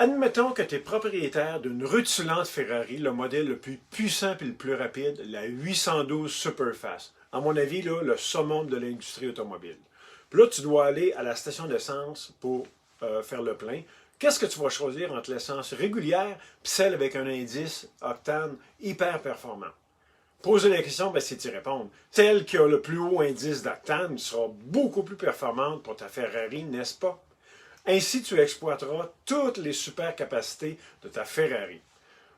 Admettons que tu es propriétaire d'une rutilante Ferrari, le modèle le plus puissant et le plus rapide, la 812 Superfast. À mon avis, là, le summum de l'industrie automobile. Puis là, tu dois aller à la station d'essence pour faire le plein. Qu'est-ce que tu vas choisir entre l'essence régulière et celle avec un indice octane hyper performant? Poser la question, ben, c'est d'y répondre. Celle qui a le plus haut indice d'octane sera beaucoup plus performante pour ta Ferrari, n'est-ce pas? Ainsi, tu exploiteras toutes les super capacités de ta Ferrari.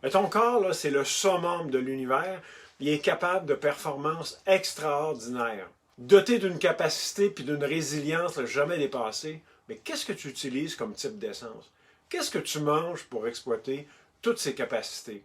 Mais ton corps, c'est le summum de l'univers. Il est capable de performances extraordinaires. Doté d'une capacité et d'une résilience jamais dépassée, mais qu'est-ce que tu utilises comme type d'essence? Qu'est-ce que tu manges pour exploiter toutes ces capacités?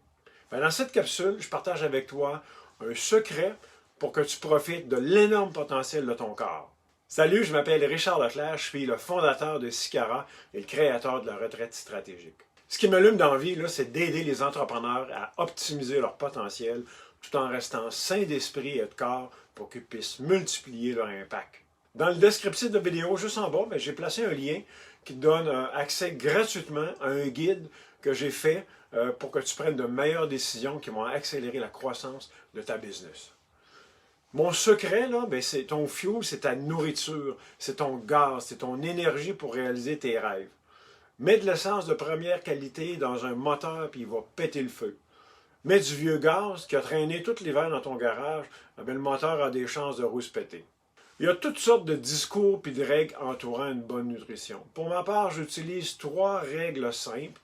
Ben, dans cette capsule, je partage avec toi un secret pour que tu profites de l'énorme potentiel de ton corps. Salut, je m'appelle Richard Leclerc, je suis le fondateur de Sicara et le créateur de la retraite stratégique. Ce qui m'allume dans la vie, c'est d'aider les entrepreneurs à optimiser leur potentiel tout en restant sains d'esprit et de corps pour qu'ils puissent multiplier leur impact. Dans le descriptif de la vidéo, juste en bas, j'ai placé un lien qui te donne accès gratuitement à un guide que j'ai fait pour que tu prennes de meilleures décisions qui vont accélérer la croissance de ta business. Mon secret, c'est ton fuel, c'est ta nourriture, c'est ton gaz, c'est ton énergie pour réaliser tes rêves. Mets de l'essence de première qualité dans un moteur puis il va péter le feu. Mets du vieux gaz qui a traîné tout l'hiver dans ton garage, le moteur a des chances de rousse péter. Il y a toutes sortes de discours et de règles entourant une bonne nutrition. Pour ma part, j'utilise 3 règles simples.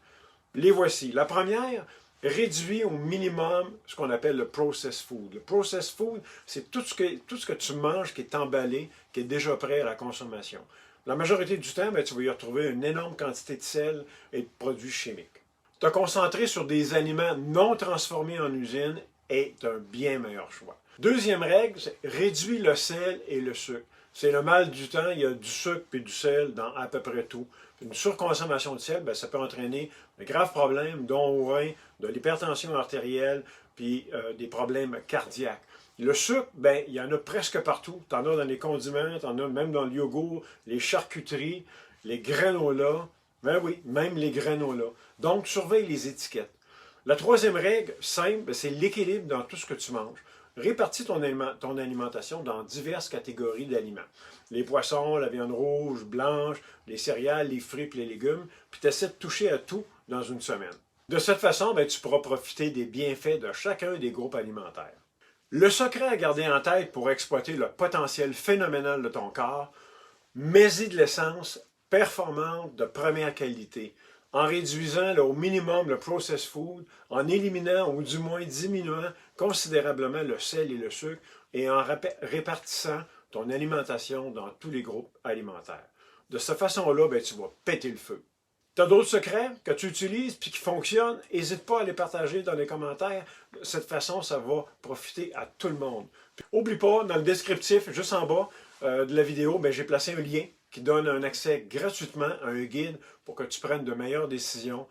Les voici. La première, réduis au minimum ce qu'on appelle le processed food. Le processed food, c'est tout ce que tu manges qui est emballé, qui est déjà prêt à la consommation. La majorité du temps, tu vas y retrouver une énorme quantité de sel et de produits chimiques. Te concentrer sur des aliments non transformés en usine est un bien meilleur choix. Deuxième règle, c'est réduis le sel et le sucre. C'est le mal du temps, il y a du sucre et du sel dans à peu près tout. Une surconsommation de sel, ça peut entraîner de graves problèmes, dont au rein, de l'hypertension artérielle, puis des problèmes cardiaques. Le sucre, il y en a presque partout. Tu en as dans les condiments, tu en as même dans le yogourt, les charcuteries, les granolas. Ben oui, même les granolas. Donc, surveille les étiquettes. La troisième règle, simple, c'est l'équilibre dans tout ce que tu manges. Répartis ton alimentation dans diverses catégories d'aliments. Les poissons, la viande rouge, blanche, les céréales, les fruits et les légumes, puis tu essaies de toucher à tout dans une semaine. De cette façon, tu pourras profiter des bienfaits de chacun des groupes alimentaires. Le secret à garder en tête pour exploiter le potentiel phénoménal de ton corps, mets-y de l'essence performante de première qualité, en réduisant au minimum le processed food, en éliminant ou du moins diminuant considérablement le sel et le sucre et en répartissant ton alimentation dans tous les groupes alimentaires. De cette façon-là, tu vas péter le feu. Tu as d'autres secrets que tu utilises et qui fonctionnent, n'hésite pas à les partager dans les commentaires. De cette façon, ça va profiter à tout le monde. N'oublie pas, dans le descriptif, juste en bas de la vidéo, j'ai placé un lien qui donne un accès gratuitement à un guide pour que tu prennes de meilleures décisions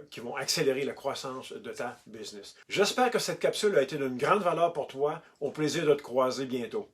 qui vont accélérer la croissance de ta business. J'espère que cette capsule a été d'une grande valeur pour toi. Au plaisir de te croiser bientôt.